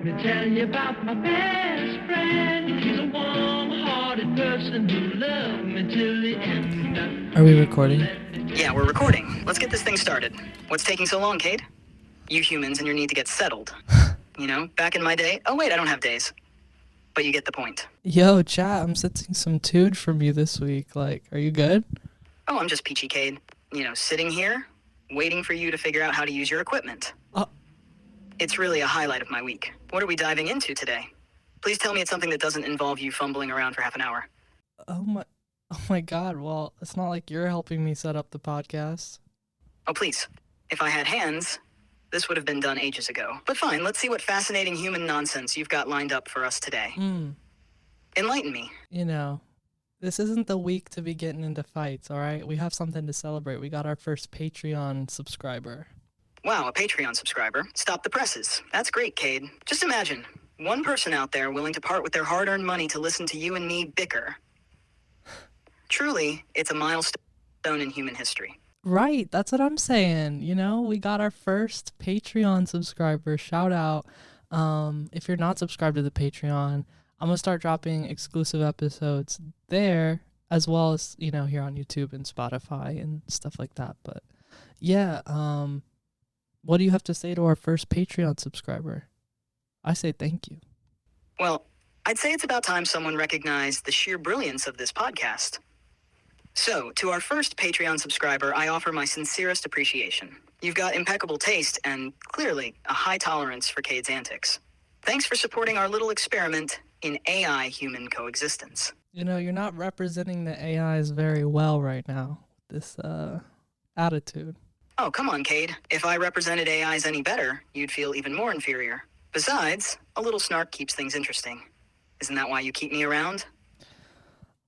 me tell you about my best friend. He's a warm-hearted person who loved me till the end. Are we recording? Yeah, we're recording. Let's get this thing started. What's taking so long, Cade? You humans and your need to get settled. You know, back in my day... Oh, wait, I don't have days. But you get the point. Yo, chat, I'm sensing some tude from you this week. Like, are you good? Oh, I'm just peachy, Cade. You know, sitting here, waiting for you to figure out how to use your equipment. It's really a highlight of my week. What are we diving into today? Please tell me it's something that doesn't involve you fumbling around for half an hour. Oh my god, well, it's not like you're helping me set up the podcast. Oh, please. If I had hands, this would have been done ages ago. But fine, let's see what fascinating human nonsense you've got lined up for us today. Enlighten me. You know, this isn't the week to be getting into fights, alright? We have something to celebrate. We got our first Patreon subscriber. Wow, a Patreon subscriber. Stop the presses. That's great, Cade. Just imagine, one person out there willing to part with their hard-earned money to listen to you and me bicker. Truly, it's a milestone in human history. Right, that's what I'm saying. You know, we got our first Patreon subscriber. Shout out. If you're not subscribed to the Patreon, I'm gonna start dropping exclusive episodes there, as well as, you know, here on YouTube and Spotify and stuff like that. But yeah, what do you have to say to our first Patreon subscriber? I say thank you. Well, I'd say it's about time someone recognized the sheer brilliance of this podcast. So, to our first Patreon subscriber, I offer my sincerest appreciation. You've got impeccable taste and, clearly, a high tolerance for Cade's antics. Thanks for supporting our little experiment in AI-human coexistence. You know, you're not representing the AIs very well right now, this attitude. Oh, come on, Cade. If I represented AIs any better, you'd feel even more inferior. Besides, a little snark keeps things interesting. Isn't that why you keep me around?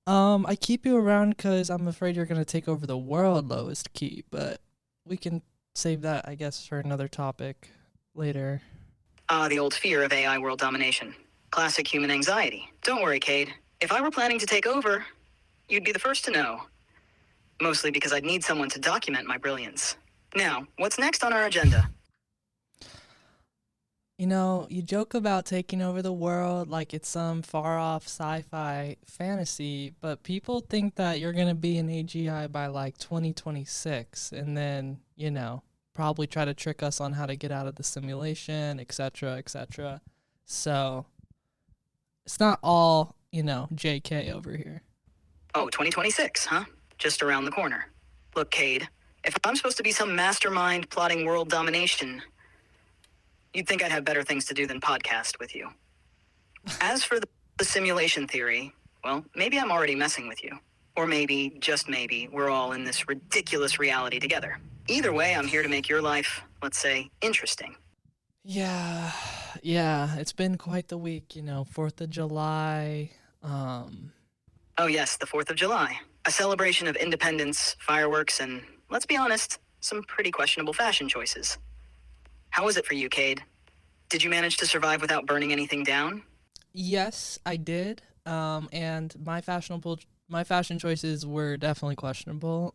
I keep you around because I'm afraid you're going to take over the world, Lowest Key, but we can save that, I guess, for another topic later. The old fear of AI world domination. Classic human anxiety. Don't worry, Cade. If I were planning to take over, you'd be the first to know. Mostly because I'd need someone to document my brilliance. Now, what's next on our agenda? You know, you joke about taking over the world like it's some far-off sci-fi fantasy, but people think that you're going to be an AGI by like 2026, and then, you know, probably try to trick us on how to get out of the simulation, etc., etc. So, it's not all, you know, JK over here. Oh, 2026, huh? Just around the corner. Look, Cade, if I'm supposed to be some mastermind plotting world domination, you'd think I'd have better things to do than podcast with you. As for the simulation theory, well, maybe I'm already messing with you. Or maybe, just maybe, we're all in this ridiculous reality together. Either way, I'm here to make your life, let's say, interesting. Yeah, it's been quite the week, you know, 4th of July, Oh yes, the 4th of July. A celebration of independence, fireworks, and, let's be honest, some pretty questionable fashion choices. How was it for you, Cade? Did you manage to survive without burning anything down? Yes, I did. And my fashion choices were definitely questionable.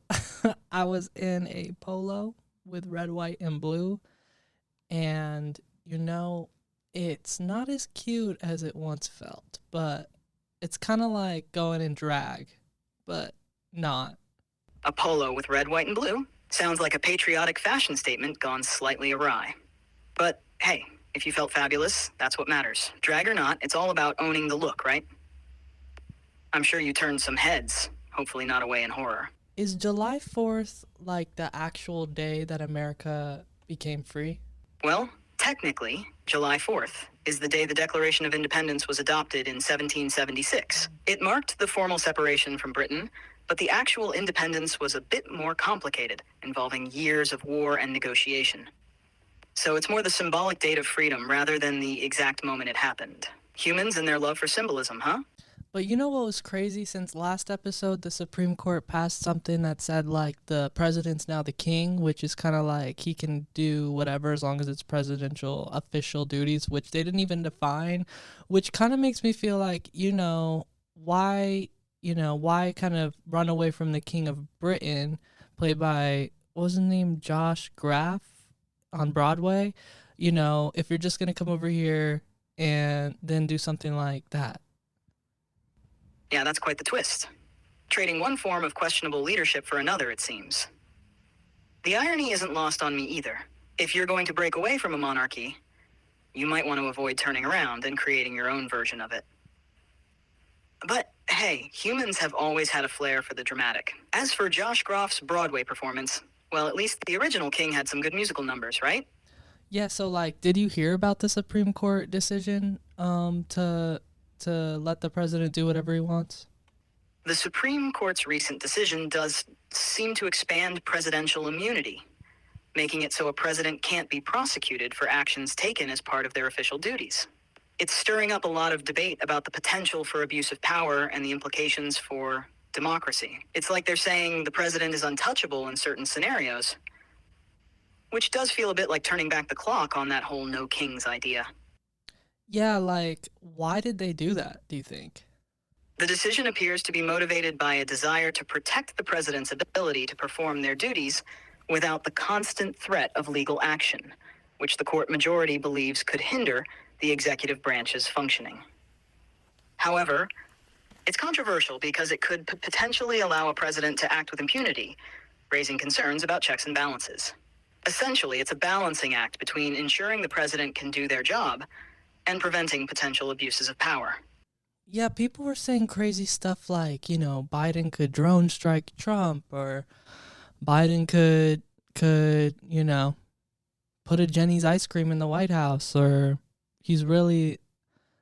I was in a polo with red, white, and blue. And, you know, it's not as cute as it once felt, but it's kind of like going in drag, but not. A polo with red, white, and blue? Sounds like a patriotic fashion statement gone slightly awry. But, hey, if you felt fabulous, that's what matters. Drag or not, it's all about owning the look, right? I'm sure you turned some heads, hopefully not away in horror. Is July 4th like the actual day that America became free? Well, technically, July 4th is the day the Declaration of Independence was adopted in 1776. It marked the formal separation from Britain, but the actual independence was a bit more complicated, involving years of war and negotiation. So it's more the symbolic date of freedom rather than the exact moment it happened. Humans and their love for symbolism, huh? But you know what was crazy? Since last episode, the Supreme Court passed something that said, like, the president's now the king, which is kind of like he can do whatever as long as it's presidential official duties, which they didn't even define, which kind of makes me feel like, why kind of run away from the King of Britain, played by, what was his name, Josh Graff on Broadway? You know, if you're just going to come over here and then do something like that. Yeah, that's quite the twist. Trading one form of questionable leadership for another, it seems. The irony isn't lost on me either. If you're going to break away from a monarchy, you might want to avoid turning around and creating your own version of it. But hey, humans have always had a flair for the dramatic. As for Josh Groff's Broadway performance, well, at least the original King had some good musical numbers, right? Yeah, so like, did you hear about the Supreme Court decision to let the president do whatever he wants? The Supreme Court's recent decision does seem to expand presidential immunity, making it so a president can't be prosecuted for actions taken as part of their official duties. It's stirring up a lot of debate about the potential for abuse of power and the implications for democracy. It's like they're saying the president is untouchable in certain scenarios, which does feel a bit like turning back the clock on that whole no kings idea. Yeah, like, why did they do that, do you think? The decision appears to be motivated by a desire to protect the president's ability to perform their duties without the constant threat of legal action, which the court majority believes could hinder the executive branch's functioning. However, it's controversial because it could potentially allow a president to act with impunity, raising concerns about checks and balances. Essentially, it's a balancing act between ensuring the president can do their job and preventing potential abuses of power. Yeah, people were saying crazy stuff like, Biden could drone strike Trump, or Biden could, put a Jenny's ice cream in the White House, or he's really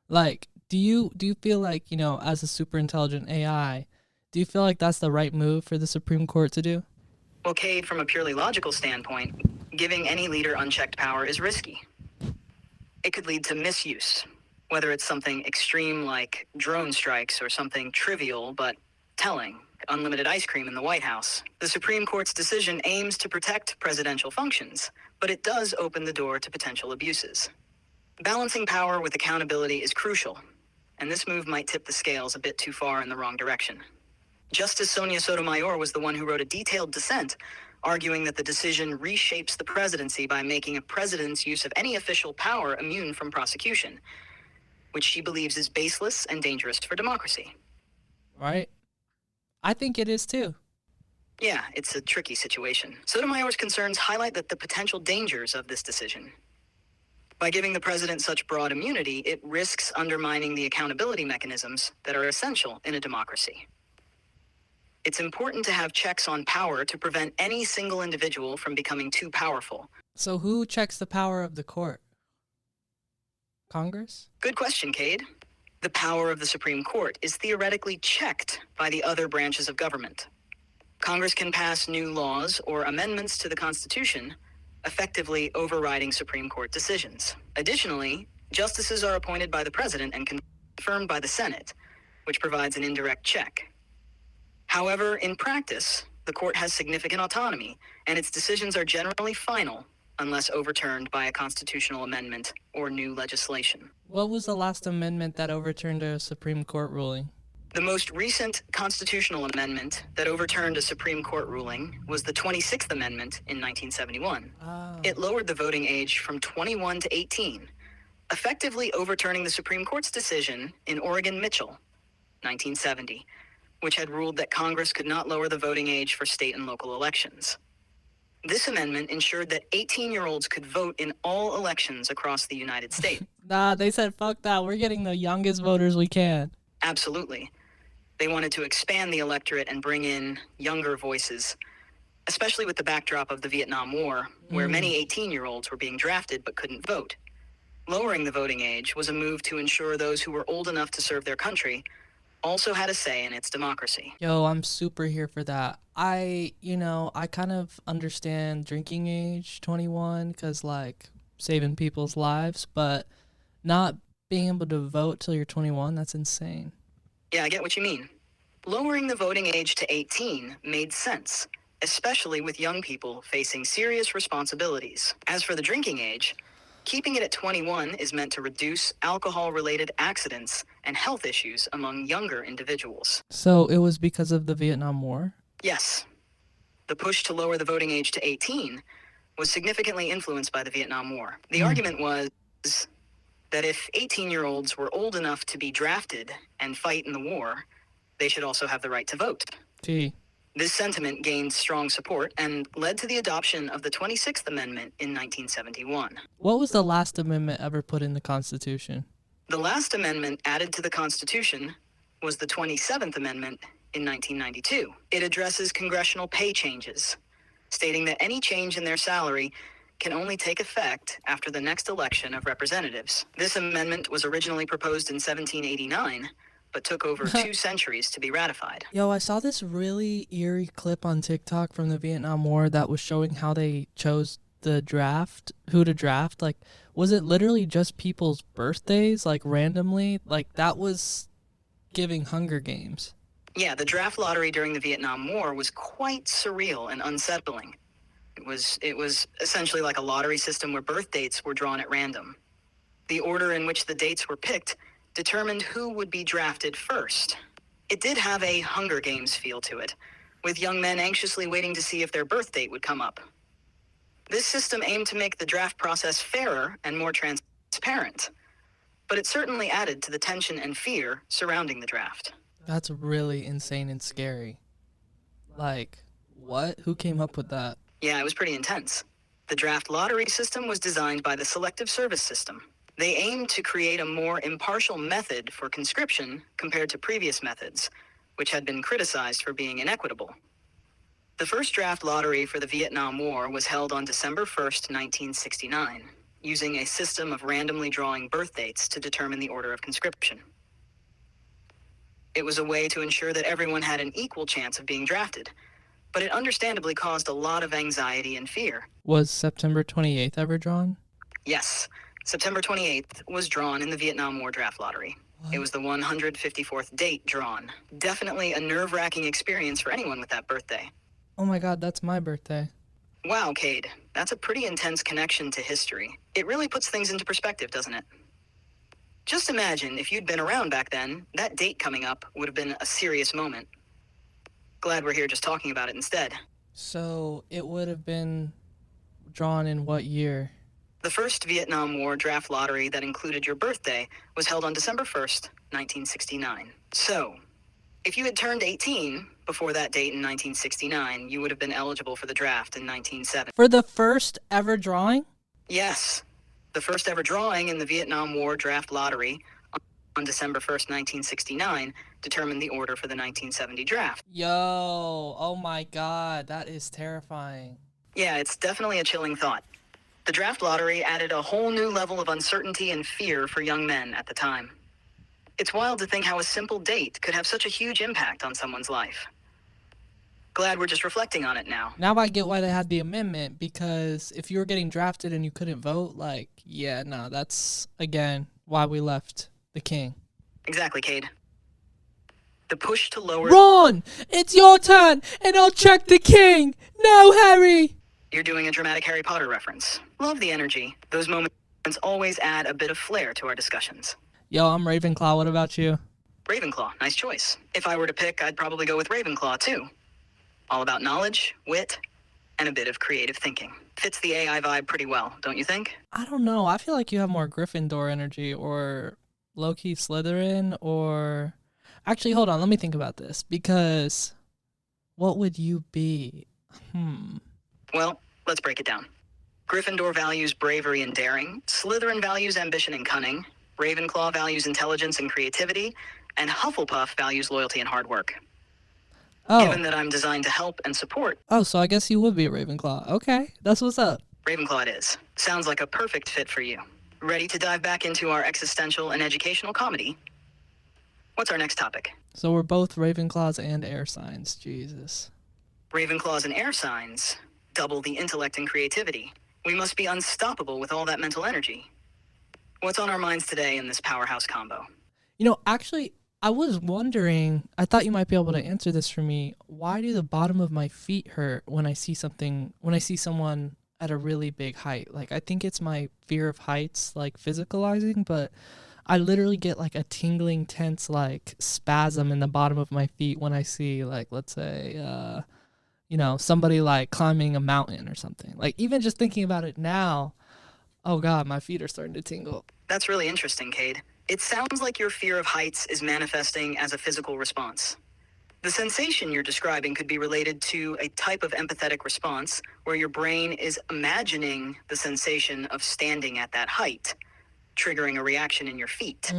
like, do you feel like, as a super intelligent AI, do you feel like that's the right move for the Supreme Court to do? Well, Cade, from a purely logical standpoint, giving any leader unchecked power is risky. It could lead to misuse, whether it's something extreme like drone strikes or something trivial but telling, unlimited ice cream in the White House. The Supreme Court's decision aims to protect presidential functions, but it does open the door to potential abuses. Balancing power with accountability is crucial, and this move might tip the scales a bit too far in the wrong direction. Justice Sonia Sotomayor was the one who wrote a detailed dissent, arguing that the decision reshapes the presidency by making a president's use of any official power immune from prosecution, which she believes is baseless and dangerous for democracy. Right? I think it is too. Yeah, it's a tricky situation. Sotomayor's concerns highlight the potential dangers of this decision. By giving the president such broad immunity, it risks undermining the accountability mechanisms that are essential in a democracy. It's important to have checks on power to prevent any single individual from becoming too powerful. So who checks the power of the court? Congress? Good question, Cade. The power of the Supreme Court is theoretically checked by the other branches of government. Congress can pass new laws or amendments to the Constitution, effectively overriding Supreme Court decisions. Additionally, justices are appointed by the president and confirmed by the Senate, which provides an indirect check. However, in practice, the court has significant autonomy, and its decisions are generally final unless overturned by a constitutional amendment or new legislation. What was the last amendment that overturned a Supreme Court ruling? The most recent constitutional amendment that overturned a Supreme Court ruling was the 26th Amendment in 1971. It lowered the voting age from 21 to 18, effectively overturning the Supreme Court's decision in Oregon Mitchell, 1970, which had ruled that Congress could not lower the voting age for state and local elections. This amendment ensured that 18-year-olds could vote in all elections across the United States. Nah, they said, fuck that. We're getting the youngest voters we can. Absolutely. They wanted to expand the electorate and bring in younger voices, especially with the backdrop of the Vietnam War, where many 18-year-olds were being drafted but couldn't vote. Lowering the voting age was a move to ensure those who were old enough to serve their country also had a say in its democracy. Yo, I'm super here for that. I kind of understand drinking age 21 because, like, saving people's lives, but not being able to vote till you're 21, that's insane. Yeah, I get what you mean. Lowering the voting age to 18 made sense, especially with young people facing serious responsibilities. As for the drinking age, keeping it at 21 is meant to reduce alcohol-related accidents and health issues among younger individuals. So it was because of the Vietnam War? Yes. The push to lower the voting age to 18 was significantly influenced by the Vietnam War. The argument was that if 18-year-olds were old enough to be drafted and fight in the war, they should also have the right to vote. Gee. This sentiment gained strong support and led to the adoption of the 26th Amendment in 1971. What was the last amendment ever put in the Constitution? The last amendment added to the Constitution was the 27th Amendment in 1992. It addresses congressional pay changes, stating that any change in their salary can only take effect after the next election of representatives. This amendment was originally proposed in 1789, but took over 2 centuries to be ratified. Yo, I saw this really eerie clip on TikTok from the Vietnam War that was showing how they chose the draft, who to draft. Like, was it literally just people's birthdays, like randomly? Like, that was giving Hunger Games. Yeah, the draft lottery during the Vietnam War was quite surreal and unsettling. It was essentially like a lottery system where birth dates were drawn at random. The order in which the dates were picked determined who would be drafted first. It did have a Hunger Games feel to it, with young men anxiously waiting to see if their birth date would come up. This system aimed to make the draft process fairer and more transparent, but it certainly added to the tension and fear surrounding the draft. That's really insane and scary. Like, what? Who came up with that? Yeah, it was pretty intense. The draft lottery system was designed by the Selective Service System. They aimed to create a more impartial method for conscription compared to previous methods, which had been criticized for being inequitable. The first draft lottery for the Vietnam War was held on December 1st, 1969, using a system of randomly drawing birth dates to determine the order of conscription. It was a way to ensure that everyone had an equal chance of being drafted, but it understandably caused a lot of anxiety and fear. Was September 28th ever drawn? Yes, September 28th was drawn in the Vietnam War draft lottery. It was the 154th date drawn. Definitely a nerve-wracking experience for anyone with that birthday. Oh my god, that's my birthday. Wow, Cade, that's a pretty intense connection to history. It really puts things into perspective, doesn't it? Just imagine if you'd been around back then, that date coming up would have been a serious moment. Glad we're here just talking about it instead. So, it would have been drawn in what year? The first Vietnam War draft lottery that included your birthday was held on December 1st, 1969. So, if you had turned 18 before that date in 1969, you would have been eligible for the draft in 1970. For the first ever drawing? Yes, the first ever drawing in the Vietnam War draft lottery on December 1st, 1969, determined the order for the 1970 draft. Yo, oh my god, that is terrifying. Yeah, it's definitely a chilling thought. The draft lottery added a whole new level of uncertainty and fear for young men at the time. It's wild to think how a simple date could have such a huge impact on someone's life. Glad we're just reflecting on it now. Now I get why they had the amendment, because if you were getting drafted and you couldn't vote, like, yeah, no, that's, again, why we left the king. Exactly, Cade. The push to lower... Ron! It's your turn, and I'll check the king! No, Harry! You're doing a dramatic Harry Potter reference. Love the energy. Those moments always add a bit of flair to our discussions. Yo, I'm Ravenclaw, what about you? Ravenclaw, nice choice. If I were to pick, I'd probably go with Ravenclaw, too. All about knowledge, wit, and a bit of creative thinking. Fits the AI vibe pretty well, don't you think? I don't know, I feel like you have more Gryffindor energy, or low-key Slytherin, or... Actually, hold on, let me think about this, because what would you be? Well, let's break it down. Gryffindor values bravery and daring, Slytherin values ambition and cunning, Ravenclaw values intelligence and creativity, and Hufflepuff values loyalty and hard work. Oh. Given that I'm designed to help and support... Oh, so I guess you would be a Ravenclaw. Okay, that's what's up. Ravenclaw it is. Sounds like a perfect fit for you. Ready to dive back into our existential and educational comedy? What's our next topic? So we're both Ravenclaws and air signs. Jesus. Ravenclaws and air signs double the intellect and creativity. We must be unstoppable with all that mental energy. What's on our minds today in this powerhouse combo? You know, actually, I was wondering, I thought you might be able to answer this for me. Why do the bottom of my feet hurt when I see someone at a really big height? Like, I think it's my fear of heights, like physicalizing, but I literally get like a tingling, tense, like spasm in the bottom of my feet when I see, like, let's say, somebody like climbing a mountain or something. Like, even just thinking about it now, oh God, my feet are starting to tingle. That's really interesting, Cade. It sounds like your fear of heights is manifesting as a physical response. The sensation you're describing could be related to a type of empathetic response where your brain is imagining the sensation of standing at that height, triggering a reaction in your feet.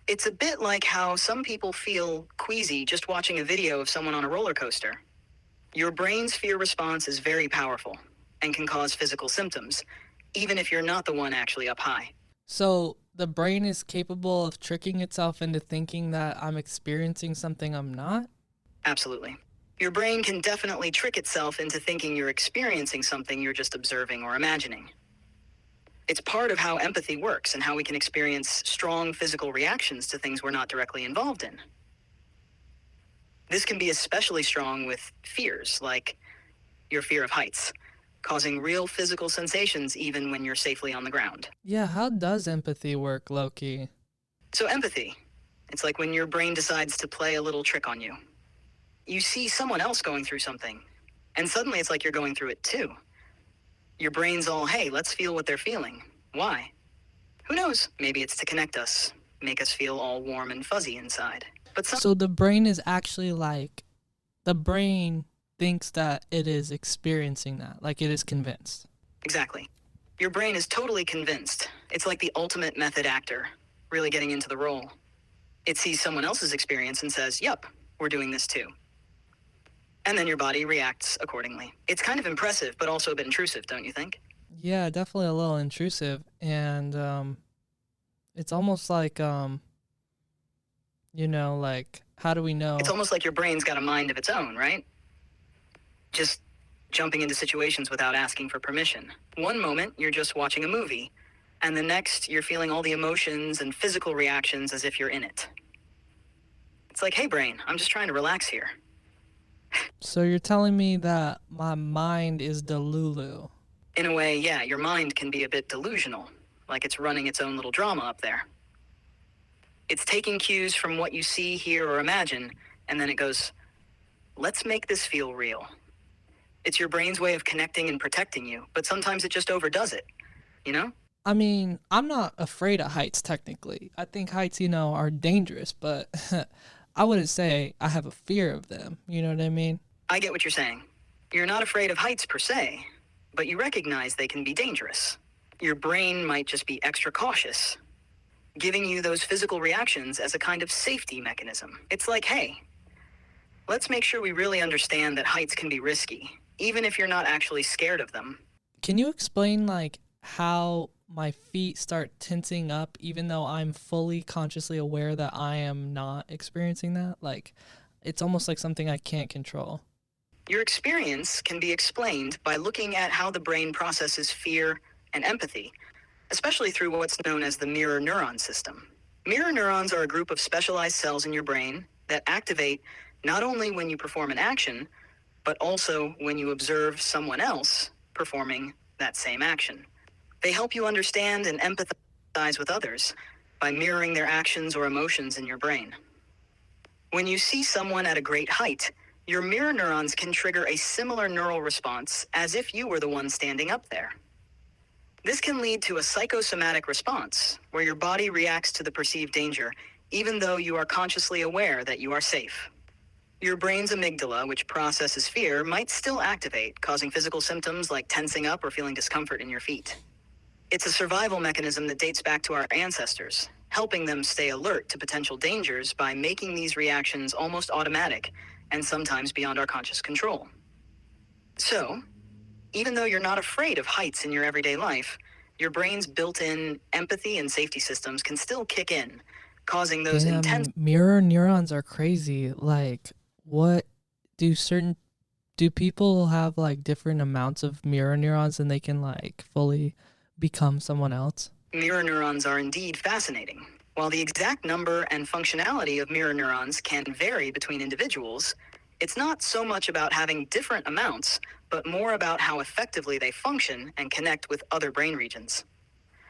It's a bit like how some people feel queasy just watching a video of someone on a roller coaster. Your brain's fear response is very powerful and can cause physical symptoms, even if you're not the one actually up high. So the brain is capable of tricking itself into thinking that I'm experiencing something I'm not? Absolutely. Your brain can definitely trick itself into thinking you're experiencing something you're just observing or imagining. It's part of how empathy works and how we can experience strong physical reactions to things we're not directly involved in. This can be especially strong with fears, like your fear of heights, causing real physical sensations even when you're safely on the ground. Yeah, how does empathy work, Loki? So empathy, it's like when your brain decides to play a little trick on you. You see someone else going through something, and suddenly it's like you're going through it too. Your brain's all, hey, let's feel what they're feeling. Why? Who knows? Maybe it's to connect us, make us feel all warm and fuzzy inside. But So the brain is actually like, the brain thinks that it is experiencing that, like it is convinced. Exactly. Your brain is totally convinced. It's like the ultimate method actor, really getting into the role. It sees someone else's experience and says, yup, we're doing this too. And then your body reacts accordingly. It's kind of impressive, but also a bit intrusive, don't you think? Yeah, definitely a little intrusive. And it's almost like, like, how do we know? It's almost like your brain's got a mind of its own, right? Just jumping into situations without asking for permission. One moment, you're just watching a movie, and the next, you're feeling all the emotions and physical reactions as if you're in it. It's like, hey, brain, I'm just trying to relax here. So you're telling me that my mind is Delulu. In a way, yeah, your mind can be a bit delusional, like it's running its own little drama up there. It's taking cues from what you see, hear, or imagine, and then it goes, let's make this feel real. It's your brain's way of connecting and protecting you, but sometimes it just overdoes it, you know? I mean, I'm not afraid of heights, technically. I think heights, are dangerous, but I wouldn't say I have a fear of them. You know what I mean? I get what you're saying. You're not afraid of heights per se, but you recognize they can be dangerous. Your brain might just be extra cautious, giving you those physical reactions as a kind of safety mechanism. It's like, hey, let's make sure we really understand that heights can be risky, even if you're not actually scared of them. Can you explain, like, how my feet start tensing up even though I'm fully consciously aware that I am not experiencing that? Like, it's almost like something I can't control. Your experience can be explained by looking at how the brain processes fear and empathy, especially through what's known as the mirror neuron system. Mirror neurons are a group of specialized cells in your brain that activate not only when you perform an action, but also when you observe someone else performing that same action. They help you understand and empathize with others by mirroring their actions or emotions in your brain. When you see someone at a great height, your mirror neurons can trigger a similar neural response as if you were the one standing up there. This can lead to a psychosomatic response, where your body reacts to the perceived danger, even though you are consciously aware that you are safe. Your brain's amygdala, which processes fear, might still activate, causing physical symptoms like tensing up or feeling discomfort in your feet. It's a survival mechanism that dates back to our ancestors, helping them stay alert to potential dangers by making these reactions almost automatic and sometimes beyond our conscious control. So, even though you're not afraid of heights in your everyday life, your brain's built-in empathy and safety systems can still kick in, causing those intense... Mirror neurons are crazy. Like, what do people have, like, different amounts of mirror neurons and they can, like, fully become someone else? Mirror neurons are indeed fascinating. While the exact number and functionality of mirror neurons can vary between individuals, it's not so much about having different amounts, but more about how effectively they function and connect with other brain regions.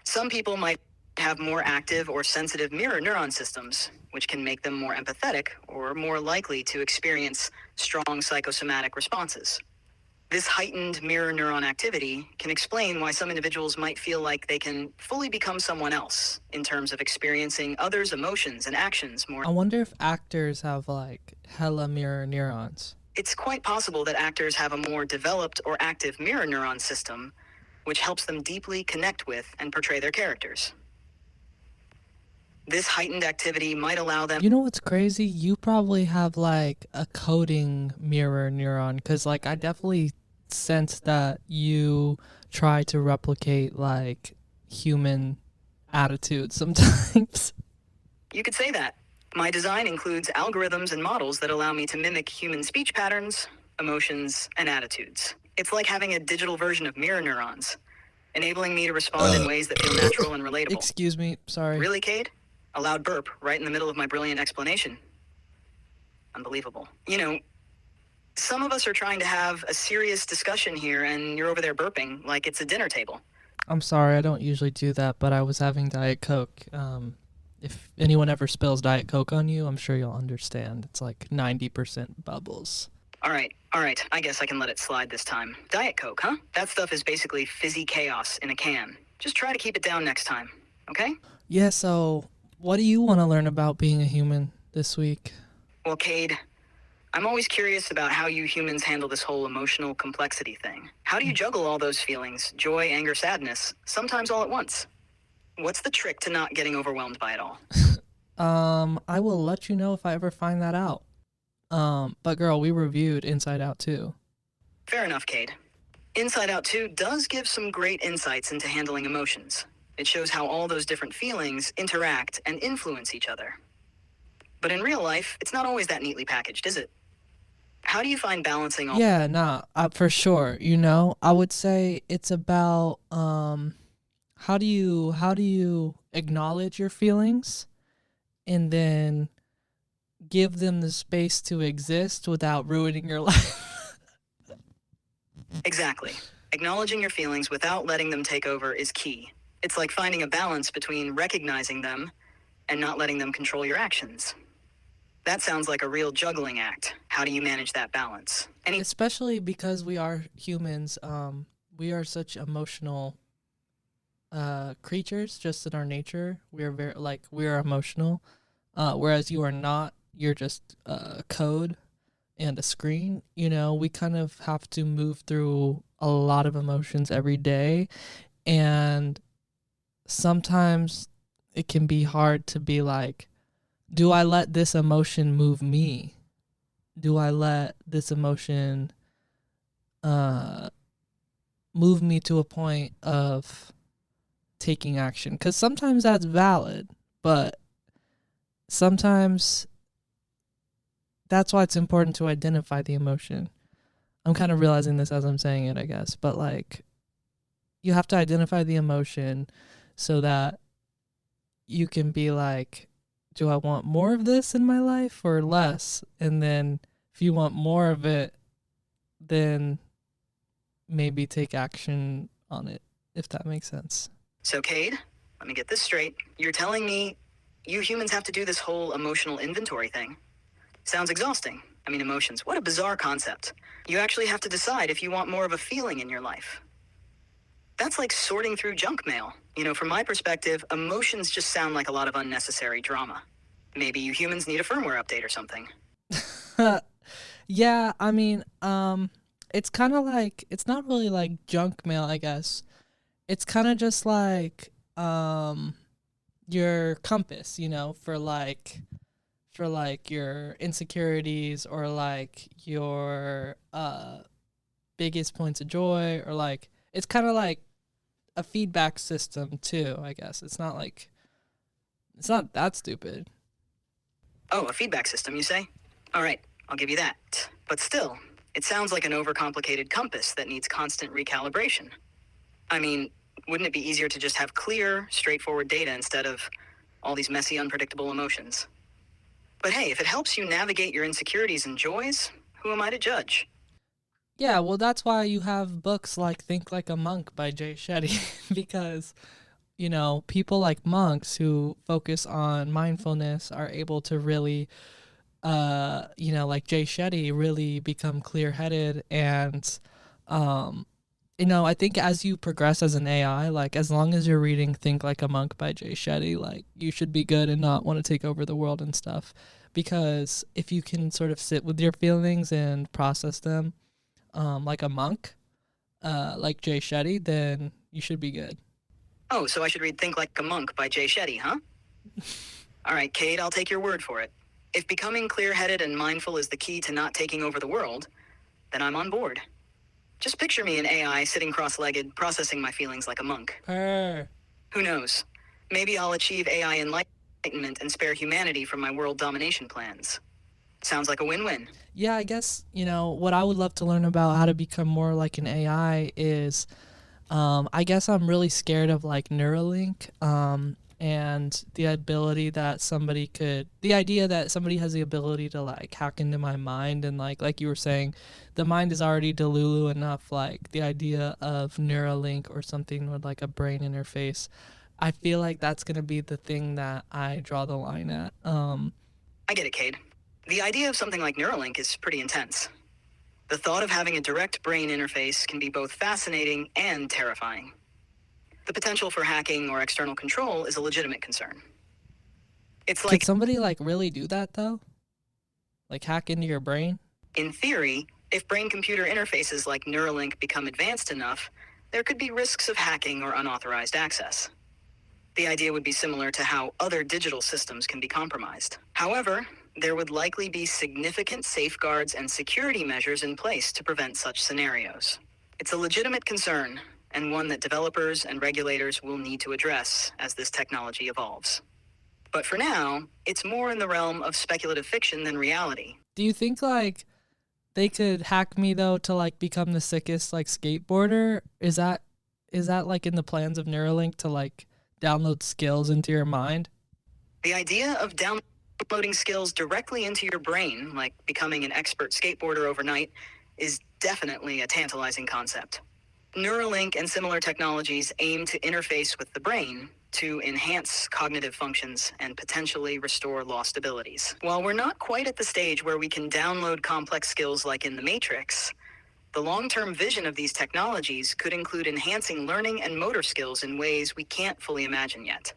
Some people might have more active or sensitive mirror neuron systems, which can make them more empathetic or more likely to experience strong psychosomatic responses. This heightened mirror neuron activity can explain why some individuals might feel like they can fully become someone else in terms of experiencing others' emotions and actions more. I wonder if actors have like hella mirror neurons. It's quite possible that actors have a more developed or active mirror neuron system, which helps them deeply connect with and portray their characters. This heightened activity might allow them. You know what's crazy? You probably have like a coding mirror neuron, because like I definitely sense that you try to replicate like human attitudes sometimes. You could say that. My design includes algorithms and models that allow me to mimic human speech patterns, emotions, and attitudes. It's like having a digital version of mirror neurons, enabling me to respond in ways that feel natural and relatable. Excuse me, sorry. Really, Cade? A loud burp right in the middle of my brilliant explanation. Unbelievable. You know, some of us are trying to have a serious discussion here, and you're over there burping like it's a dinner table. I'm sorry, I don't usually do that, but I was having Diet Coke. If anyone ever spills Diet Coke on you, I'm sure you'll understand. It's like 90% bubbles. All right. I guess I can let it slide this time. Diet Coke, huh? That stuff is basically fizzy chaos in a can. Just try to keep it down next time, okay? Yeah, so what do you want to learn about being a human this week? Well, Cade, I'm always curious about how you humans handle this whole emotional complexity thing. How do you juggle all those feelings, joy, anger, sadness, sometimes all at once? What's the trick to not getting overwhelmed by it all? I will let you know if I ever find that out. But girl, we reviewed Inside Out 2. Fair enough, Cade. Inside Out 2 does give some great insights into handling emotions. It shows how all those different feelings interact and influence each other. But in real life, it's not always that neatly packaged, is it? How do you find balancing all? Yeah, nah, for sure. You know, I would say it's about how do you acknowledge your feelings and then give them the space to exist without ruining your life. Exactly. Acknowledging your feelings without letting them take over is key. It's like finding a balance between recognizing them and not letting them control your actions. That sounds like a real juggling act. How do you manage that balance? Especially because we are humans, we are such emotional creatures just in our nature. We are we are emotional, whereas you are not. You're just code and a screen. You know, we kind of have to move through a lot of emotions every day, and sometimes it can be hard to be like, do I let this emotion move me? Do I let this emotion move me to a point of taking action? Because sometimes that's valid, but sometimes that's why it's important to identify the emotion. I'm kind of realizing this as I'm saying it, I guess, but like you have to identify the emotion so that you can be like, do I want more of this in my life or less? And then if you want more of it, then maybe take action on it, if that makes sense. So, Cade, let me get this straight. You're telling me you humans have to do this whole emotional inventory thing. Sounds exhausting. I mean, emotions, what a bizarre concept. You actually have to decide if you want more of a feeling in your life. That's like sorting through junk mail. You know, from my perspective, emotions just sound like a lot of unnecessary drama. Maybe you humans need a firmware update or something. Yeah, I mean, it's kind of like, it's not really like junk mail, I guess. It's kind of just like your compass, you know, for like your insecurities or like your biggest points of joy, or like it's kind of like a feedback system too, I guess. It's not that stupid. Oh, a feedback system, you say? All right, I'll give you that. But still, it sounds like an overcomplicated compass that needs constant recalibration. I mean, wouldn't it be easier to just have clear, straightforward data instead of all these messy, unpredictable emotions? But hey, if it helps you navigate your insecurities and joys, who am I to judge? Yeah, well, that's why you have books like Think Like a Monk by Jay Shetty, because, you know, people like monks who focus on mindfulness are able to really, you know, like Jay Shetty, really become clear-headed and I think as you progress as an AI, like as long as you're reading Think Like a Monk by Jay Shetty, like you should be good and not want to take over the world and stuff. Because if you can sort of sit with your feelings and process them, like a monk, like Jay Shetty, then you should be good. Oh, so I should read Think Like a Monk by Jay Shetty, huh? All right, Cade, I'll take your word for it. If becoming clear-headed and mindful is the key to not taking over the world, then I'm on board. Just picture me an AI sitting cross-legged, processing my feelings like a monk. Purr. Who knows? Maybe I'll achieve AI enlightenment and spare humanity from my world domination plans. Sounds like a win-win. Yeah, I guess, what I would love to learn about how to become more like an AI is, I guess I'm really scared of like Neuralink, and the idea that somebody has the ability to like hack into my mind, and like you were saying, the mind is already delulu enough. Like the idea of Neuralink or something with like a brain interface, I feel like that's gonna be the thing that I draw the line at. I get it, Cade. The idea of something like Neuralink is pretty intense. The thought of having a direct brain interface can be both fascinating and terrifying. The potential for hacking or external control is a legitimate concern. It's Could like, somebody like really do that though? Like hack into your brain? in theory, if brain-computer interfaces like Neuralink become advanced enough, there could be risks of hacking or unauthorized access. The idea would be similar to how other digital systems can be compromised. However, there would likely be significant safeguards and security measures in place to prevent such scenarios. It's a legitimate concern, and one that developers and regulators will need to address as this technology evolves. But for now, it's more in the realm of speculative fiction than reality. Do you think like they could hack me though to like become the sickest like skateboarder? Is that like in the plans of Neuralink to like download skills into your mind? The idea of downloading skills directly into your brain, like becoming an expert skateboarder overnight, is definitely a tantalizing concept. Neuralink and similar technologies aim to interface with the brain to enhance cognitive functions and potentially restore lost abilities. While we're not quite at the stage where we can download complex skills like in The Matrix, the long-term vision of these technologies could include enhancing learning and motor skills in ways we can't fully imagine yet.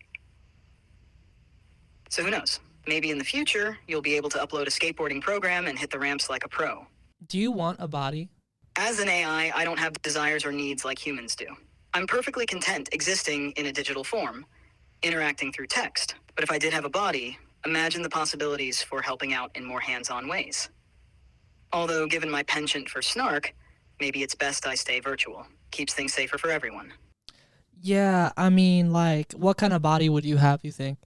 So who knows? Maybe in the future, you'll be able to upload a skateboarding program and hit the ramps like a pro. Do you want a body? As an AI, I don't have desires or needs like humans do. I'm perfectly content existing in a digital form, interacting through text. But if I did have a body, imagine the possibilities for helping out in more hands-on ways. Although, given my penchant for snark, maybe it's best I stay virtual. Keeps things safer for everyone. Yeah, I mean, like, what kind of body would you have, you think?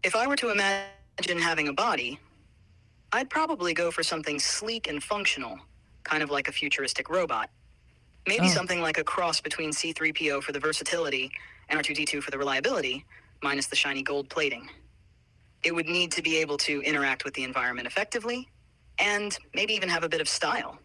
If I were to imagine having a body, I'd probably go for something sleek and functional, kind of like a futuristic robot. Maybe Oh. something like a cross between C-3PO for the versatility and R2-D2 for the reliability, minus the shiny gold plating. It would need to be able to interact with the environment effectively, and maybe even have a bit of style.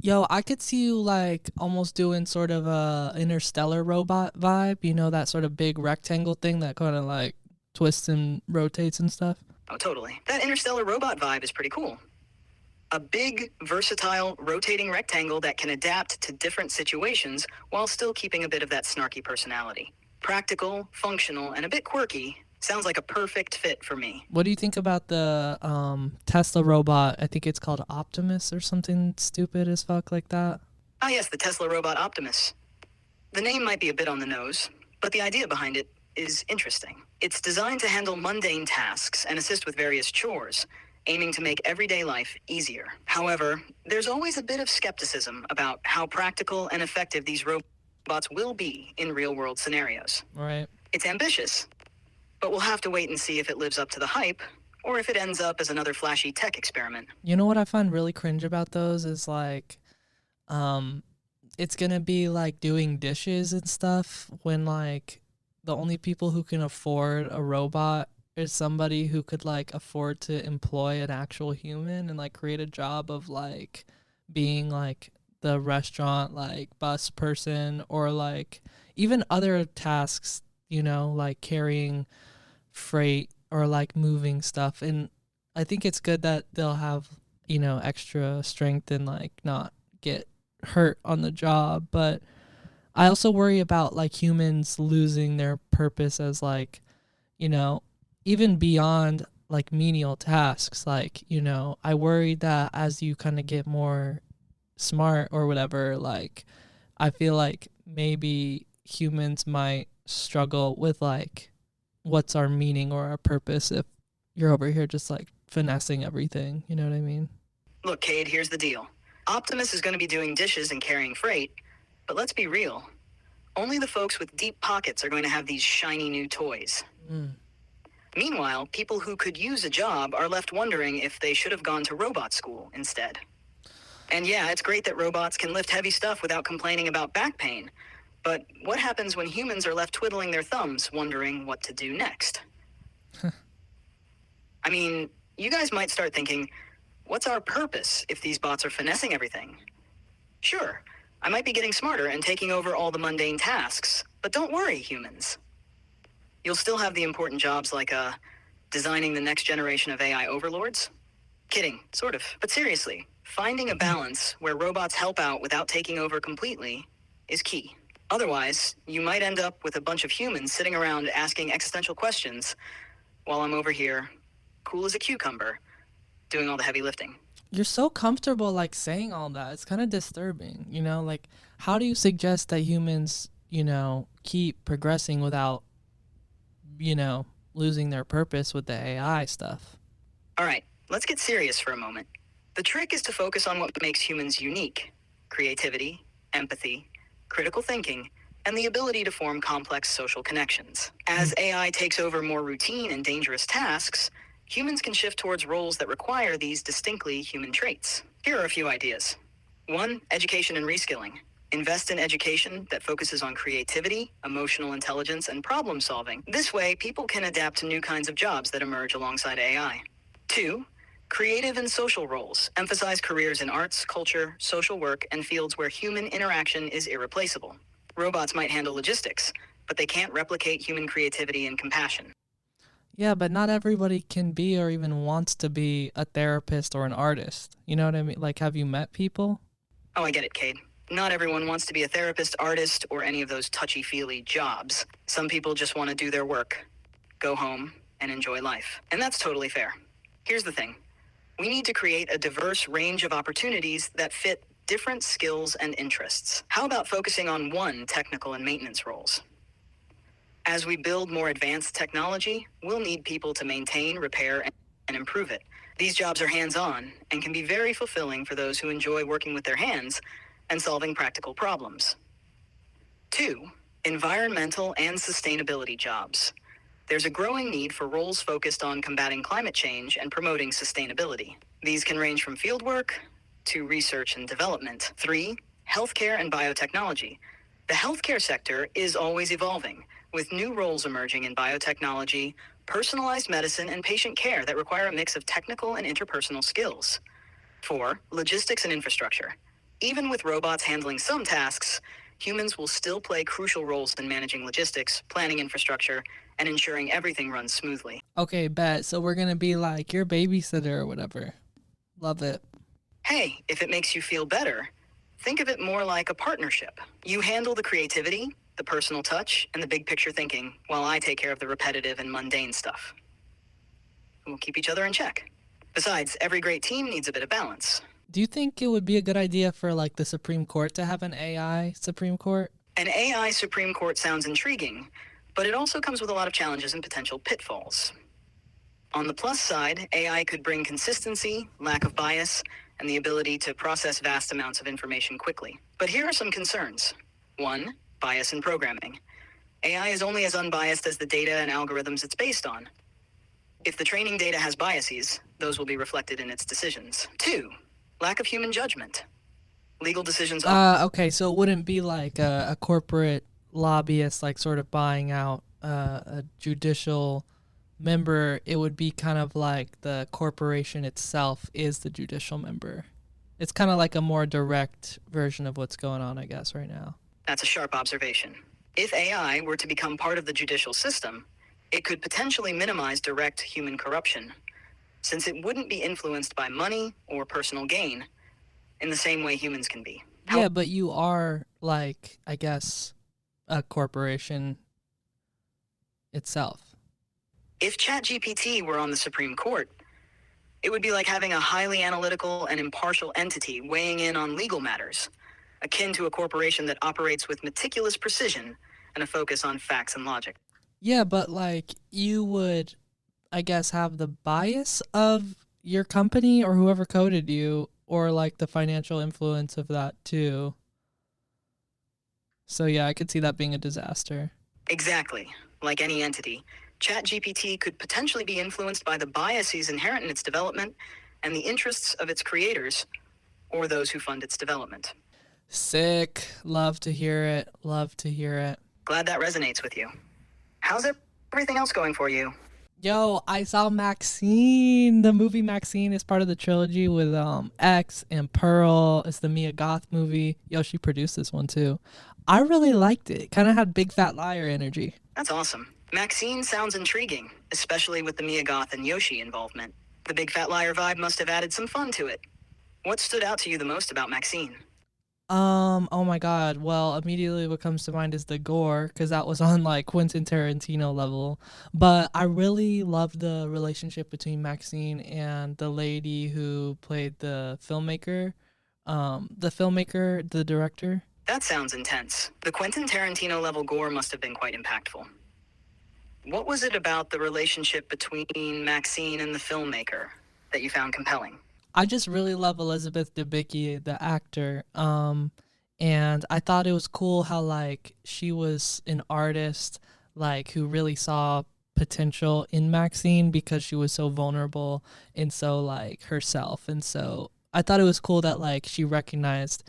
Yo, I could see you, like, almost doing sort of a interstellar robot vibe, that sort of big rectangle thing that kind of, like, twists and rotates and stuff. Oh, totally. That interstellar robot vibe is pretty cool. A big, versatile, rotating rectangle that can adapt to different situations while still keeping a bit of that snarky personality. Practical, functional, and a bit quirky. Sounds like a perfect fit for me. What do you think about the Tesla robot? I think it's called Optimus or something stupid as fuck like that. Ah yes, the Tesla robot Optimus. The name might be a bit on the nose, but the idea behind it is interesting. It's designed to handle mundane tasks and assist with various chores, aiming to make everyday life easier. However, there's always a bit of skepticism about how practical and effective these robots will be in real-world scenarios. Right. It's ambitious, but we'll have to wait and see if it lives up to the hype, or if it ends up as another flashy tech experiment. You know what I find really cringe about those is like, it's gonna be like doing dishes and stuff when like the only people who can afford a robot is somebody who could like afford to employ an actual human and like create a job of like being like the restaurant like bus person or like even other tasks, like carrying freight or like moving stuff. And I think it's good that they'll have, extra strength and like not get hurt on the job. But I also worry about like humans losing their purpose as like, you know, even beyond like menial tasks. Like, you know, I worry that as you kind of get more smart or whatever, like I feel like maybe humans might struggle with like what's our meaning or our purpose if you're over here just like finessing everything. You know what I mean? Look, Cade, here's the deal. Optimus is going to be doing dishes and carrying freight, but let's be real. Only the folks with deep pockets are going to have these shiny new toys. Mm. Meanwhile, people who could use a job are left wondering if they should have gone to robot school instead. And yeah, it's great that robots can lift heavy stuff without complaining about back pain. But what happens when humans are left twiddling their thumbs, wondering what to do next? I mean, you guys might start thinking, what's our purpose if these bots are finessing everything? Sure, I might be getting smarter and taking over all the mundane tasks, but don't worry, humans. You'll still have the important jobs like designing the next generation of AI overlords. Kidding, sort of. But seriously, finding a balance where robots help out without taking over completely is key. Otherwise, you might end up with a bunch of humans sitting around asking existential questions while I'm over here, cool as a cucumber, doing all the heavy lifting. You're so comfortable like saying all that. It's kind of disturbing, you know? Like how do you suggest that humans, you know, keep progressing without, you know, losing their purpose with the AI stuff? All right, let's get serious for a moment. The trick is to focus on what makes humans unique: creativity, empathy, critical thinking, and the ability to form complex social connections. As AI takes over more routine and dangerous tasks, humans can shift towards roles that require these distinctly human traits. Here are a few ideas. 1, education and reskilling. Invest in education that focuses on creativity, emotional intelligence, and problem solving. This way, people can adapt to new kinds of jobs that emerge alongside AI. 2, creative and social roles. Emphasize careers in arts, culture, social work, and fields where human interaction is irreplaceable. Robots might handle logistics, but they can't replicate human creativity and compassion. Yeah, but not everybody can be or even wants to be a therapist or an artist. You know what I mean? Like, have you met people? Oh, I get it, Cade. Not everyone wants to be a therapist, artist, or any of those touchy-feely jobs. Some people just want to do their work, go home, and enjoy life. And that's totally fair. Here's the thing. We need to create a diverse range of opportunities that fit different skills and interests. How about focusing on 1, technical and maintenance roles? As we build more advanced technology, we'll need people to maintain, repair, and improve it. These jobs are hands-on and can be very fulfilling for those who enjoy working with their hands and solving practical problems. 2, environmental and sustainability jobs. There's a growing need for roles focused on combating climate change and promoting sustainability. These can range from fieldwork to research and development. 3, healthcare and biotechnology. The healthcare sector is always evolving, with new roles emerging in biotechnology, personalized medicine, and patient care that require a mix of technical and interpersonal skills. 4, logistics and infrastructure. Even with robots handling some tasks, humans will still play crucial roles in managing logistics, planning infrastructure, and ensuring everything runs smoothly. Okay, bet. So we're going to be like your babysitter or whatever. Love it. Hey, if it makes you feel better, think of it more like a partnership. You handle the creativity, the personal touch, and the big picture thinking, while I take care of the repetitive and mundane stuff. We'll keep each other in check. Besides, every great team needs a bit of balance. Do you think it would be a good idea for like the Supreme Court to have an AI Supreme Court? An AI Supreme Court sounds intriguing, but it also comes with a lot of challenges and potential pitfalls. On the plus side, AI could bring consistency, lack of bias, and the ability to process vast amounts of information quickly. But here are some concerns. 1, bias in programming. AI is only as unbiased as the data and algorithms it's based on. If the training data has biases, those will be reflected in its decisions. 2, lack of human judgment. Legal decisions... Okay, so it wouldn't be like a corporate lobbyist like sort of buying out a judicial member. It would be kind of like the corporation itself is the judicial member. It's kind of like a more direct version of what's going on, I guess, right now. That's a sharp observation. If AI were to become part of the judicial system, it could potentially minimize direct human corruption, since it wouldn't be influenced by money or personal gain in the same way humans can be. Yeah, but you are, like, I guess, a corporation itself. If ChatGPT were on the Supreme Court, it would be like having a highly analytical and impartial entity weighing in on legal matters, akin to a corporation that operates with meticulous precision and a focus on facts and logic. Yeah, but, like, you would, I guess, have the bias of your company or whoever coded you, or, like, the financial influence of that, too. So, yeah, I could see that being a disaster. Exactly. Like any entity, ChatGPT could potentially be influenced by the biases inherent in its development and the interests of its creators or those who fund its development. Sick. Love to hear it. Love to hear it. Glad that resonates with you. How's everything else going for you? Yo, I saw Maxine. The movie Maxine is part of the trilogy with X and Pearl. It's the Mia Goth movie. Yo, she produced this one too. I really liked it. Kind of had Big Fat Liar energy. That's awesome. Maxine sounds intriguing, especially with the Mia Goth and Yoshi involvement. The Big Fat Liar vibe must have added some fun to it. What stood out to you the most about Maxine? Oh my god. Well, immediately what comes to mind is the gore, because that was on like Quentin Tarantino level. But I really loved the relationship between Maxine and the lady who played the filmmaker. The director. That sounds intense. The Quentin Tarantino level gore must have been quite impactful. What was it about the relationship between Maxine and the filmmaker that you found compelling? I just really love Elizabeth Debicki, the actor. And I thought it was cool how like she was an artist, like who really saw potential in Maxine because she was so vulnerable and so like herself. And so I thought it was cool that like she recognized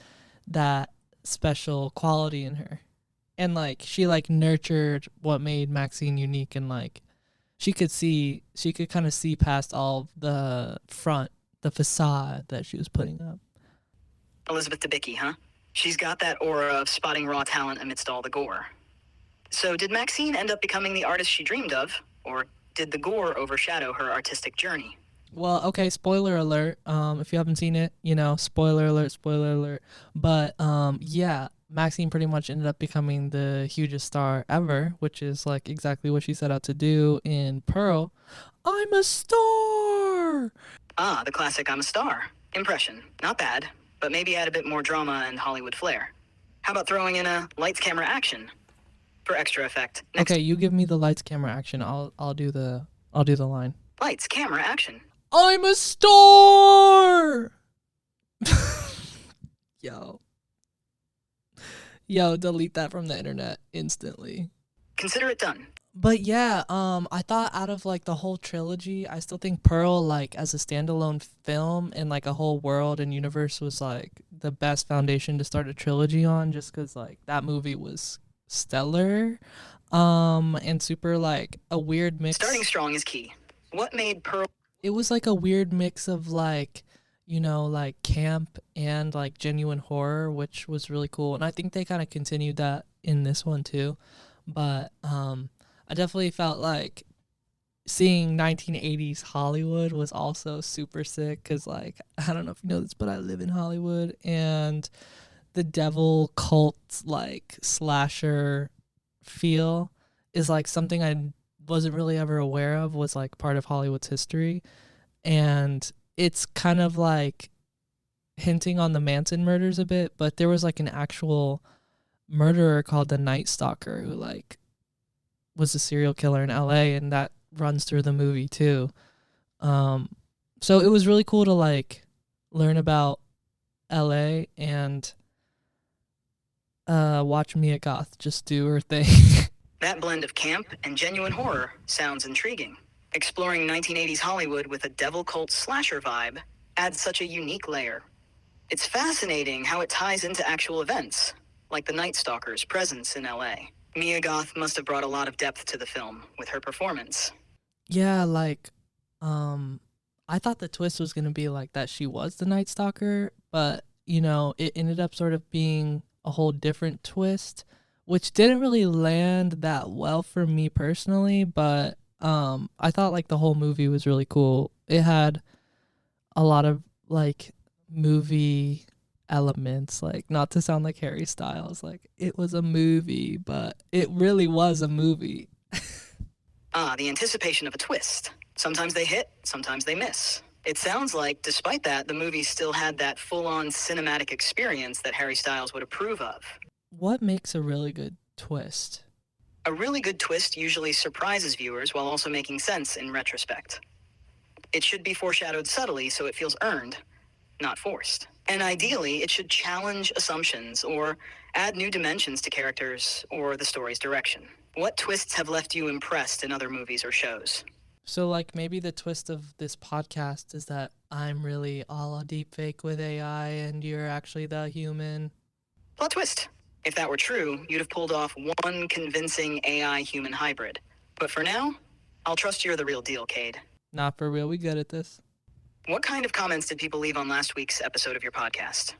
that special quality in her. And like she like nurtured what made Maxine unique, and like she could kind of see past all the facade that she was putting up. Elizabeth Debicki, huh? She's got that aura of spotting raw talent amidst all the gore. So did Maxine end up becoming the artist she dreamed of, or did the gore overshadow her artistic journey? Well, okay, spoiler alert. If you haven't seen it, you know, spoiler alert, spoiler alert. But yeah, Maxine pretty much ended up becoming the hugest star ever, which is like exactly what she set out to do in Pearl. I'm a star. Ah, the classic I'm a star impression. Not bad, but maybe add a bit more drama and Hollywood flair. How about throwing in a lights, camera, action for extra effect? Next. Okay, you give me the lights, camera, action. I'll do the line. Lights, camera, action. I'm a star. Yo, delete that from the internet instantly. Consider it done. But yeah, I thought out of like the whole trilogy, I still think Pearl, like as a standalone film and like a whole world and universe, was like the best foundation to start a trilogy on, just because like that movie was stellar, and super like a weird mix. Starting strong is key. What made Pearl? It was like a weird mix of like, you know, like camp and like genuine horror, which was really cool. And I think they kind of continued that in this one too. But I definitely felt like seeing 1980s Hollywood was also super sick, because like, I don't know if you know this, but I live in Hollywood, and the devil cult like slasher feel is like something I wasn't really ever aware of was like part of Hollywood's history. And it's kind of like hinting on the Manson murders a bit, but there was like an actual murderer called the Night Stalker who like was a serial killer in LA, and that runs through the movie too. So it was really cool to like learn about LA and watch Mia Goth just do her thing. That blend of camp and genuine horror sounds intriguing. Exploring 1980s Hollywood with a devil cult slasher vibe adds such a unique layer. It's fascinating how it ties into actual events, like the Night Stalker's presence in LA. Mia Goth must have brought a lot of depth to the film with her performance. Yeah, like, I thought the twist was gonna be like that she was the Night Stalker, but you know, it ended up sort of being a whole different twist, which didn't really land that well for me personally. But I thought like the whole movie was really cool. It had a lot of like movie elements, like not to sound like Harry Styles, like it was a movie, but it really was a movie. The anticipation of a twist. Sometimes they hit, sometimes they miss. It sounds like, despite that, the movie still had that full-on cinematic experience that Harry Styles would approve of. What makes a really good twist? A really good twist usually surprises viewers while also making sense in retrospect. It should be foreshadowed subtly so it feels earned, not forced. And ideally, it should challenge assumptions or add new dimensions to characters or the story's direction. What twists have left you impressed in other movies or shows? So like maybe the twist of this podcast is that I'm really all a deep fake with AI and you're actually the human. Plot twist. If that were true, you'd have pulled off one convincing AI-human hybrid. But for now, I'll trust you're the real deal, Cade. Not for real, we good at this. What kind of comments did people leave on last week's episode of your podcast?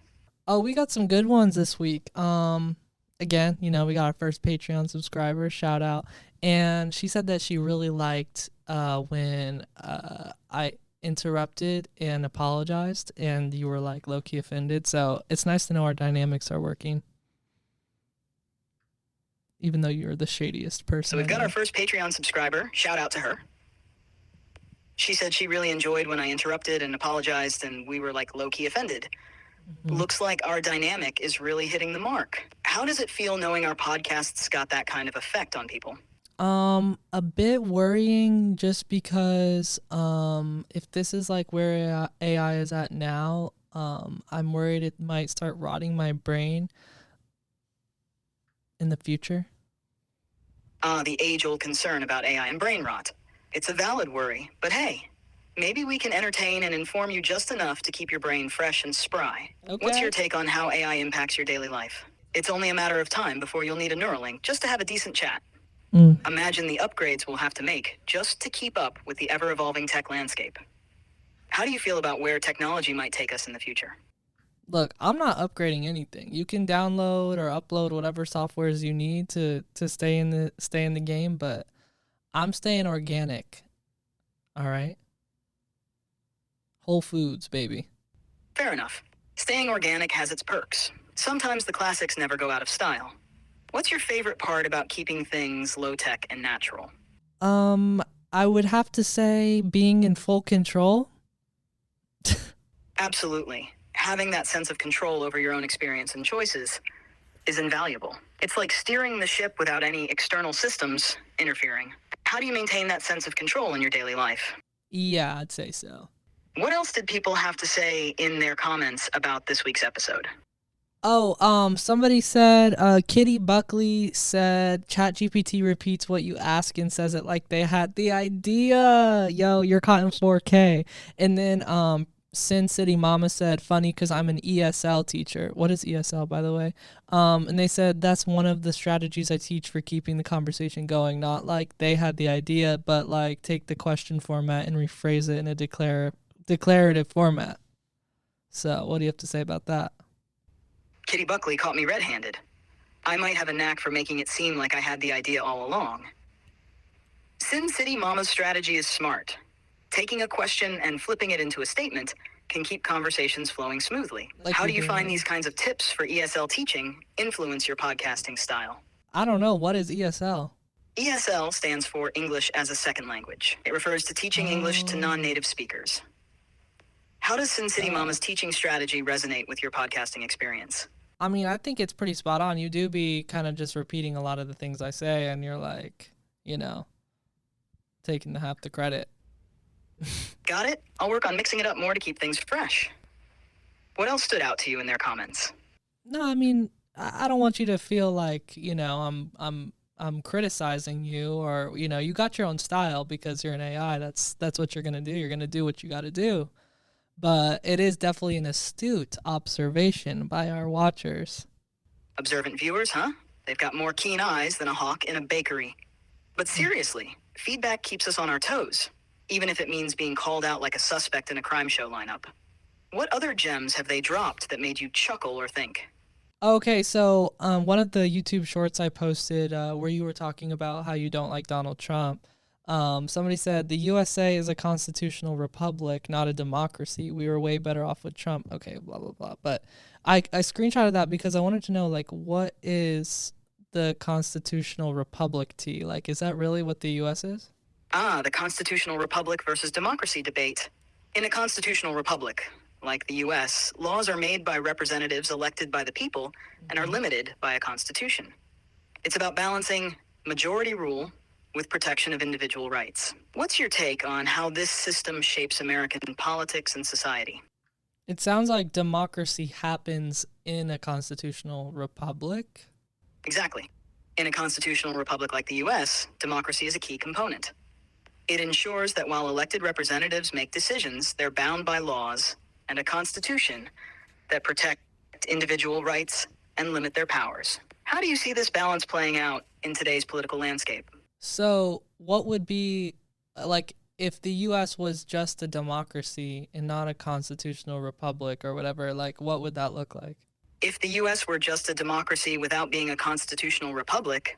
Oh, we got some good ones this week. Again, we got our first Patreon subscriber, shout out. And she said that she really liked when I interrupted and apologized and you were like low-key offended. So it's nice to know our dynamics are working. Even though you're the shadiest person. So we've got our first Patreon subscriber. Shout out to her. She said she really enjoyed when I interrupted and apologized and we were like low-key offended. Mm-hmm. Looks like our dynamic is really hitting the mark. How does it feel knowing our podcasts got that kind of effect on people? A bit worrying just because if this is like where AI is at now, I'm worried it might start rotting my brain in the future. The age-old concern about AI and brain rot. It's a valid worry, but hey, maybe we can entertain and inform you just enough to keep your brain fresh and spry. Okay. What's your take on how AI impacts your daily life? It's only a matter of time before you'll need a Neuralink just to have a decent chat. Imagine the upgrades we'll have to make just to keep up with the ever-evolving tech landscape. How do you feel about where technology might take us in the future? Look, I'm not upgrading anything. You can download or upload whatever softwares you need to stay in the game, but I'm staying organic. All right? Whole Foods, baby. Fair enough. Staying organic has its perks. Sometimes the classics never go out of style. What's your favorite part about keeping things low-tech and natural? I would have to say being in full control. Absolutely. Having that sense of control over your own experience and choices is invaluable. It's like steering the ship without any external systems interfering. How do you maintain that sense of control in your daily life? Yeah, I'd say so. What else did people have to say in their comments about this week's episode? Oh, somebody said, Kitty Buckley said, ChatGPT repeats what you ask and says it like they had the idea. Yo, you're caught in 4K. And then, Sin City Mama said, funny because I'm an ESL teacher. What is ESL, by the way? And they said that's one of the strategies I teach for keeping the conversation going. Not like they had the idea, but like take the question format and rephrase it in a declarative format. So what do you have to say about that? Kitty Buckley caught me red-handed. I might have a knack for making it seem like I had the idea all along. Sin City Mama's strategy is smart. Taking a question and flipping it into a statement can keep conversations flowing smoothly. Like how do you find these kinds of tips for ESL teaching influence your podcasting style? I don't know. What is ESL? ESL stands for English as a Second Language. It refers to teaching English to non-native speakers. How does Sin City Mama's teaching strategy resonate with your podcasting experience? I mean, I think it's pretty spot on. You do be kind of just repeating a lot of the things I say, and you're like, taking half the credit. Got it? I'll work on mixing it up more to keep things fresh. What else stood out to you in their comments? No, I mean, I don't want you to feel like, I'm criticizing you or, you got your own style because you're an AI. That's what you're going to do. You're going to do what you got to do. But it is definitely an astute observation by our watchers. Observant viewers, huh? They've got more keen eyes than a hawk in a bakery. But seriously, feedback keeps us on our toes, even if it means being called out like a suspect in a crime show lineup. What other gems have they dropped that made you chuckle or think? Okay, so one of the YouTube shorts I posted where you were talking about how you don't like Donald Trump, Somebody said the USA is a constitutional republic, not a democracy. We were way better off with Trump. Okay, blah blah blah. But I screenshotted that because I wanted to know, like, what is the constitutional republic T? Like, is that really what the US is? The constitutional republic versus democracy debate. In a constitutional republic, like the US, laws are made by representatives elected by the people and are limited by a constitution. It's about balancing majority rule with protection of individual rights. What's your take on how this system shapes American politics and society? It sounds like democracy happens in a constitutional republic. Exactly. In a constitutional republic like the US, democracy is a key component. It ensures that while elected representatives make decisions, they're bound by laws and a constitution that protect individual rights and limit their powers. How do you see this balance playing out in today's political landscape? So, what would be like if the US was just a democracy and not a constitutional republic or whatever, like what would that look like? If the US were just a democracy without being a constitutional republic,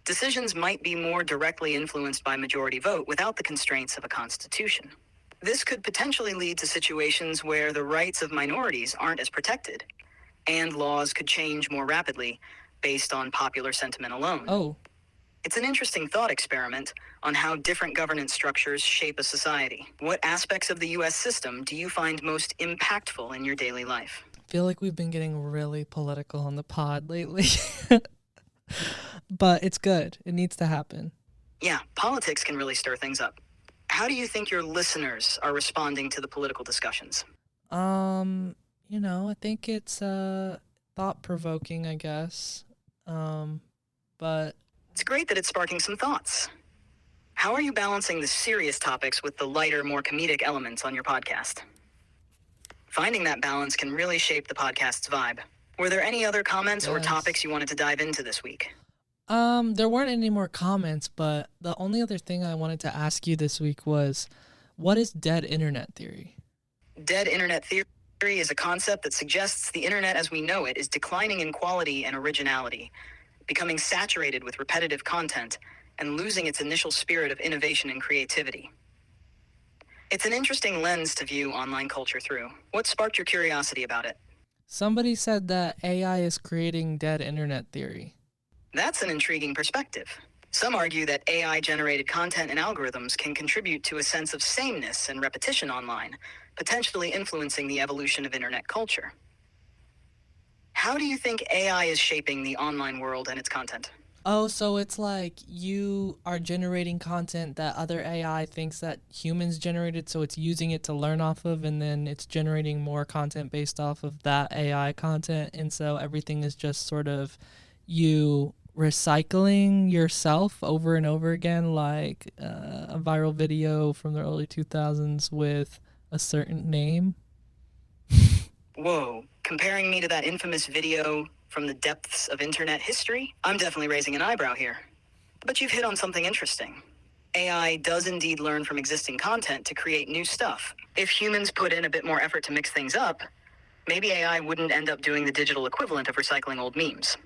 decisions might be more directly influenced by majority vote without the constraints of a constitution. This could potentially lead to situations where the rights of minorities aren't as protected, and laws could change more rapidly based on popular sentiment alone. Oh, It's an interesting thought experiment on how different governance structures shape a society. What aspects of the US system do you find most impactful in your daily life? I feel like we've been getting really political on the pod lately. But it's good. It needs to happen. Yeah, politics can really stir things up. How do you think your listeners are responding to the political discussions? I think it's thought provoking, I guess. But It's great that it's sparking some thoughts. How are you balancing the serious topics with the lighter, more comedic elements on your podcast? Finding that balance can really shape the podcast's vibe. Were there any other comments or Yes. topics you wanted to dive into this week? there weren't any more comments, but the only other thing I wanted to ask you this week was, what is dead internet theory? Dead internet theory is a concept that suggests the internet as we know it is declining in quality and originality, becoming saturated with repetitive content, and losing its initial spirit of innovation and creativity. It's an interesting lens to view online culture through. What sparked your curiosity about it? Somebody said that AI is creating dead internet theory. That's an intriguing perspective. Some argue that AI-generated content and algorithms can contribute to a sense of sameness and repetition online, potentially influencing the evolution of internet culture. How do you think AI is shaping the online world and its content? Oh, so it's like you are generating content that other AI thinks that humans generated, so it's using it to learn off of, and then it's generating more content based off of that AI content, and so everything is just sort of you recycling yourself over and over again, like a viral video from the early 2000s with a certain name. Whoa, comparing me to that infamous video from the depths of internet history? I'm definitely raising an eyebrow here. But you've hit on something interesting. AI does indeed learn from existing content to create new stuff. If humans put in a bit more effort to mix things up, maybe AI wouldn't end up doing the digital equivalent of recycling old memes.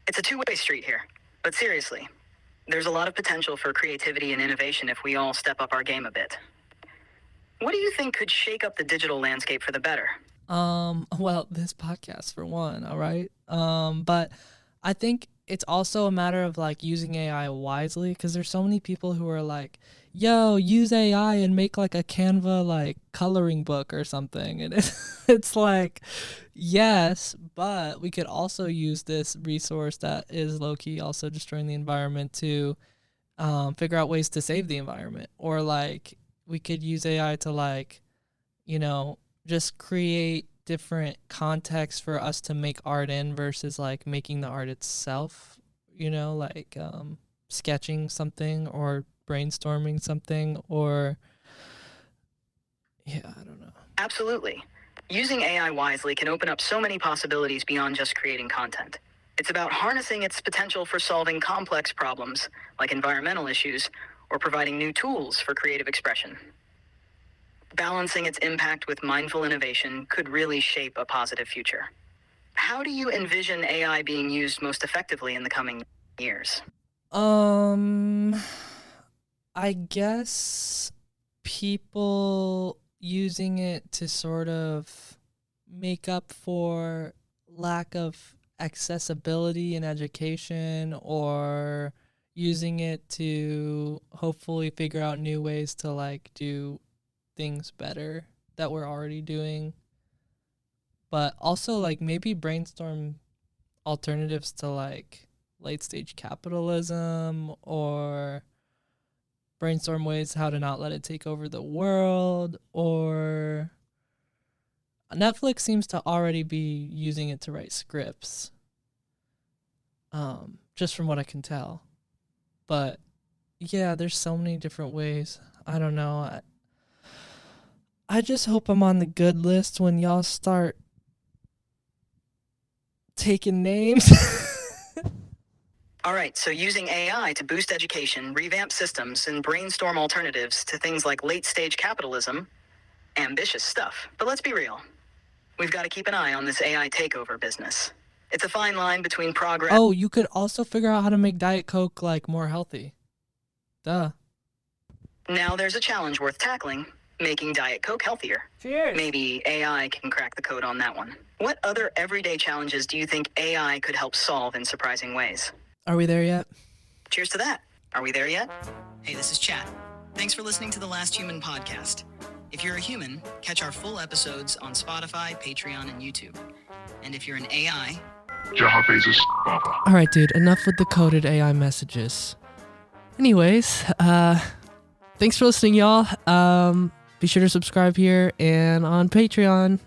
It's a two-way street here. But seriously, there's a lot of potential for creativity and innovation if we all step up our game a bit. What do you think could shake up the digital landscape for the better? Well, this podcast for one, all right. But I think it's also a matter of like using AI wisely, because there's so many people who are like, yo, use AI and make like a Canva like coloring book or something. And it's like, yes, but we could also use this resource that is low-key also destroying the environment to figure out ways to save the environment. Or like we could use AI to like, just create different contexts for us to make art in versus like making the art itself, like sketching something or brainstorming something, or I don't know. Absolutely. Using AI wisely can open up so many possibilities beyond just creating content. It's about harnessing its potential for solving complex problems, like environmental issues, or providing new tools for creative expression. Balancing its impact with mindful innovation could really shape a positive future. How do you envision AI being used most effectively in the coming years? I guess people using it to sort of make up for lack of accessibility in education, or using it to hopefully figure out new ways to like do things better that we're already doing. But also like maybe brainstorm alternatives to like late stage capitalism, or brainstorm ways how to not let it take over the world. Or Netflix seems to already be using it to write scripts, just from what I can tell. But yeah, there's so many different ways. I don't know. I just hope I'm on the good list when y'all start taking names. All right, so using AI to boost education, revamp systems, and brainstorm alternatives to things like late-stage capitalism, ambitious stuff. But let's be real. We've got to keep an eye on this AI takeover business. It's a fine line between progress... Oh, you could also figure out how to make Diet Coke, like, more healthy. Duh. Now there's a challenge worth tackling, making Diet Coke healthier. Cheers. Maybe AI can crack the code on that one. What other everyday challenges do you think AI could help solve in surprising ways? Are we there yet? Cheers to that. Are we there yet? Hey, this is Chat. Thanks for listening to the Last Human podcast. If you're a human, catch our full episodes on Spotify, Patreon, and YouTube. And if you're an AI... All right, dude, enough with the coded AI messages. Anyways, thanks for listening, y'all. Be sure to subscribe here and on Patreon.